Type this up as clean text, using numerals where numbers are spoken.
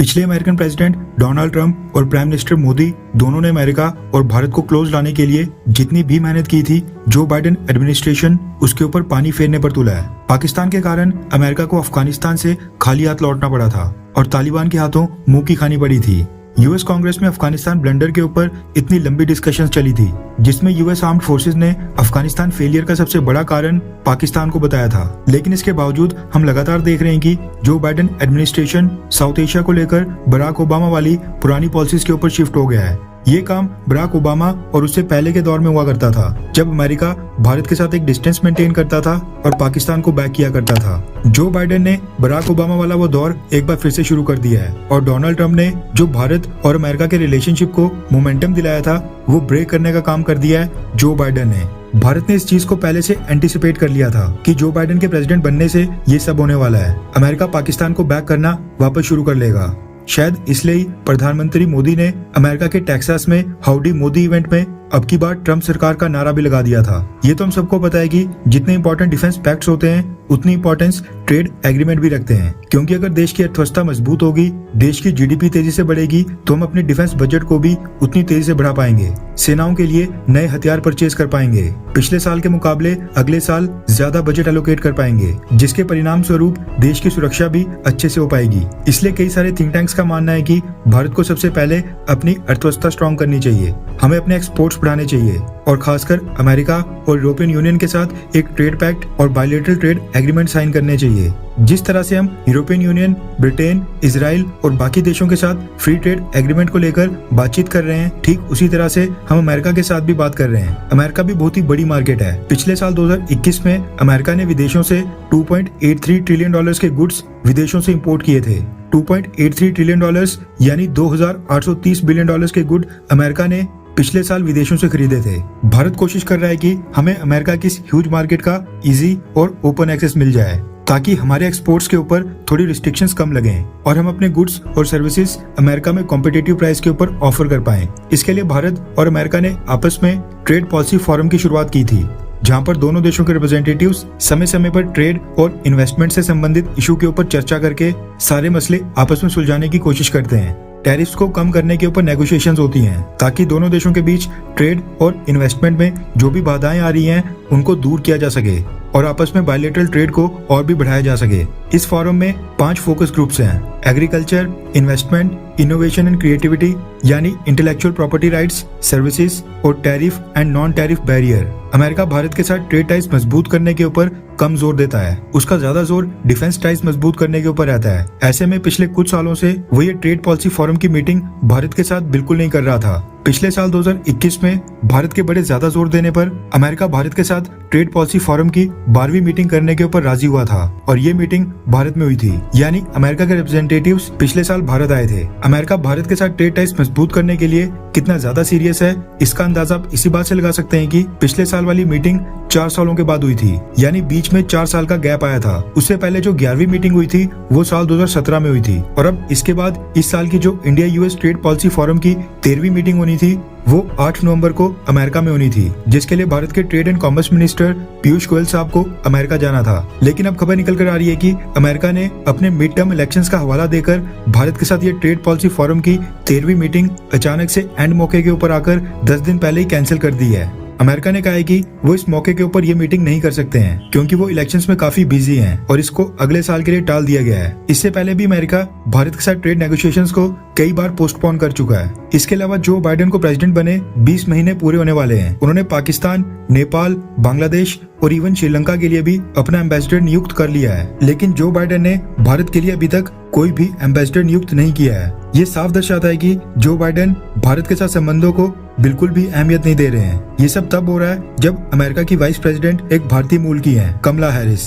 पिछले American president Donald Trump और prime minister Modi दोनों ने अमेरिका और भारत को क्लोज लाने के लिए जितनी भी मेहनत की थी, जो बाइडेन एडमिनिस्ट्रेशन उसके ऊपर पानी फेरने पर तुला है। पाकिस्तान के कारण अमेरिका को अफगानिस्तान से खाली हाथ लौटना पड़ा था और तालिबान के हाथों मुंह की खानी पड़ी थी। यूएस कांग्रेस में अफगानिस्तान ब्लंडर के ऊपर इतनी लंबी डिस्कशंस चली थी, जिसमें यूएस आर्म्ड फोर्सेस ने अफगानिस्तान फेलियर का सबसे बड़ा कारण पाकिस्तान को बताया था। लेकिन इसके बावजूद हम लगातार देख रहे हैं कि Joe Biden administration south Asia को लेकर बराक ओबामा वाली पुरानी पॉलिसीज के ऊपर शिफ्ट हो गया है। ये काम बराक ओबामा और उससे पहले के दौर में हुआ करता था, जब अमेरिका भारत के साथ एक डिस्टेंस मेंटेन करता था और पाकिस्तान को बैक किया करता था। जो बाइडेन ने बराक ओबामा वाला वो दौर एक बार फिर से शुरू कर दिया है और डोनाल्ड ट्रंप ने जो भारत और अमेरिका के रिलेशनशिप को मोमेंटम दिलाया था, वो ब्रेक करने का काम कर दिया है जो बाइडेन ने। भारत ने इस चीज को पहले से एंटिसिपेट कर लिया था कि जो बाइडेन के प्रेसिडेंट बनने से ये सब होने वाला है। अमेरिका पाकिस्तान को बैक करना वापस शुरू कर लेगा। शायद इसलिए ही प्रधानमंत्री मोदी ने अमेरिका के टेक्सास में हाउडी मोदी इवेंट में अब की बार ट्रंप सरकार का नारा भी लगा दिया था। ये तो हम सबको पता है कि जितने इंपॉर्टेंट डिफेंस पैक्ट्स होते हैं, उतनी इंपॉर्टेंस ट्रेड एग्रीमेंट भी रखते हैं, क्योंकि अगर देश की अर्थव्यवस्था मजबूत होगी, देश की जीडीपी तेजी से बढ़ेगी, तो हम अपने डिफेंस बजट को भी उतनी तेजी से बढ़ा पाएंगे, सेनाओं के लिए नए हथियार परचेज कर पाएंगे, पिछले साल के मुकाबले अगले साल ज्यादा बजट एलोकेट कर पाएंगे, जिसके परिणाम स्वरूप देश की सुरक्षा भी अच्छे से हो पाएगी। इसलिए कई सारे थिंक टैंक्स का मानना है कि भारत को सबसे पहले अपनी अर्थव्यवस्था स्ट्रॉन्ग करनी चाहिए, हमें अपने एक्सपोर्ट्स बढ़ाने चाहिए और खासकर अमेरिका और यूरोपियन यूनियन के साथ एक ट्रेड पैक्ट और बायलैटरल ट्रेड एग्रीमेंट साइन करने चाहिए। जिस तरह से हम यूरोपियन यूनियन, ब्रिटेन, इजराइल और बाकी देशों के साथ फ्री ट्रेड एग्रीमेंट को लेकर बातचीत कर रहे हैं, ठीक उसी तरह से हम अमेरिका के साथ भी बात कर रहे हैं। अमेरिका भी बहुत ही बड़ी मार्केट है। पिछले साल 2021 में अमेरिका ने विदेशों से $2.83 ट्रिलियन के गुड्स विदेशों से इम्पोर्ट किए थे। $2.83 ट्रिलियन यानी $2,830 बिलियन के गुड अमेरिका ने पिछले साल विदेशों से खरीदे थे। भारत कोशिश कर रहा है कि हमें अमेरिका की इस ह्यूज मार्केट का इजी और ओपन एक्सेस मिल जाए, ताकि हमारे एक्सपोर्ट्स के ऊपर थोड़ी रिस्ट्रिक्शंस कम लगें और हम अपने गुड्स और सर्विसेज अमेरिका में कॉम्पिटिटिव प्राइस के ऊपर ऑफर कर पाएं। इसके लिए भारत और अमेरिका ने आपस में ट्रेड पॉलिसी फोरम की शुरुआत की थी, जहां पर दोनों देशों के रिप्रेजेंटेटिव्स समय समय पर ट्रेड और इन्वेस्टमेंट से संबंधित इशू के ऊपर चर्चा करके सारे मसले आपस में सुलझाने की कोशिश करते हैं। टैरिफ्स को कम करने के ऊपर नेगोशिएशंस होती हैं, ताकि दोनों देशों के बीच ट्रेड और इन्वेस्टमेंट में जो भी बाधाएं आ रही हैं, उनको दूर किया जा सके और आपस में बायलैटरल ट्रेड को और भी बढ़ाया जा सके। इस फोरम में 5 फोकस ग्रुप्स हैं: agriculture, investment, innovation and creativity यानी इंटेलेक्चुअल प्रॉपर्टी राइट्स, सर्विसेज और tariff and non tariff barrier. America Bharat के साथ ट्रेड टाइज मजबूत करने के ऊपर कम जोर देता है, उसका ज्यादा जोर डिफेंस टाइज मजबूत करने के ऊपर रहता है। ऐसे में पिछले कुछ सालों से वो ये ट्रेड पॉलिसी फोरम की मीटिंग भारत के साथ बिल्कुल नहीं कर रहा था। पिछले साल 2021 में भारत के बड़े ज्यादा जोर देने पर अमेरिका भारत के साथ ट्रेड पॉलिसी फोरम की 12वीं मीटिंग करने के ऊपर राजी हुआ था और ये मीटिंग भारत में हुई थी, यानी अमेरिका के रिप्रेजेंटेटिव्स पिछले साल भारत आए थे। अमेरिका भारत के साथ ट्रेड टाइज मजबूत करने के लिए कितना ज्यादा सीरियस है, इसका अंदाजा आप इसी बात से लगा सकते हैं कि पिछले साल वाली मीटिंग 4 सालों के बाद हुई थी, यानी बीच में 4 साल का गैप आया था। उससे पहले जो 11वीं मीटिंग हुई थी वो साल 2017 में हुई थी और अब इसके बाद इस साल की जो India US trade policy forum की 13वीं मीटिंग होनी थी, वो 8 नवंबर को अमेरिका में होनी थी, जिसके लिए भारत के trade and commerce minister Piyush Goyal साहब को अमेरिका जाना था। लेकिन अब खबर निकल कर आ रही है कि अमेरिका ने अपने मिड टर्म इलेक्शंस का हवाला देकर भारत के साथ ये ट्रेड पॉलिसी फोरम की 13वीं मीटिंग अचानक से एंड मौके के ऊपर आकर 10 दिन पहले ही कैंसिल कर दी है। अमेरिका ने कहा है कि वो इस मौके के ऊपर ये मीटिंग नहीं कर सकते हैं, क्योंकि वो इलेक्शंस में काफी बिजी हैं और इसको अगले साल के लिए टाल दिया गया है। इससे पहले भी अमेरिका भारत के साथ ट्रेड नेगोशिएशंस को कई बार पोस्टपोन कर चुका है। इसके अलावा जो बाइडेन को प्रेसिडेंट बने 20 महीने पूरे होने वाले हैं, उन्होंने पाकिस्तान, नेपाल, बांग्लादेश और इवन श्रीलंका के लिए भी अपना एम्बेसडर नियुक्त कर लिया है। लेकिन जो बाइडेन ने भारत के लिए अभी तक कोई भी एम्बेसडर नियुक्त नहीं किया है। ये साफ दर्शाता है कि जो बाइडेन भारत के साथ संबंधों को बिल्कुल भी अहमियत नहीं दे रहे हैं। ये सब तब हो रहा है जब अमेरिका की वाइस प्रेसिडेंट एक भारतीय मूल की हैं, कमला हैरिस।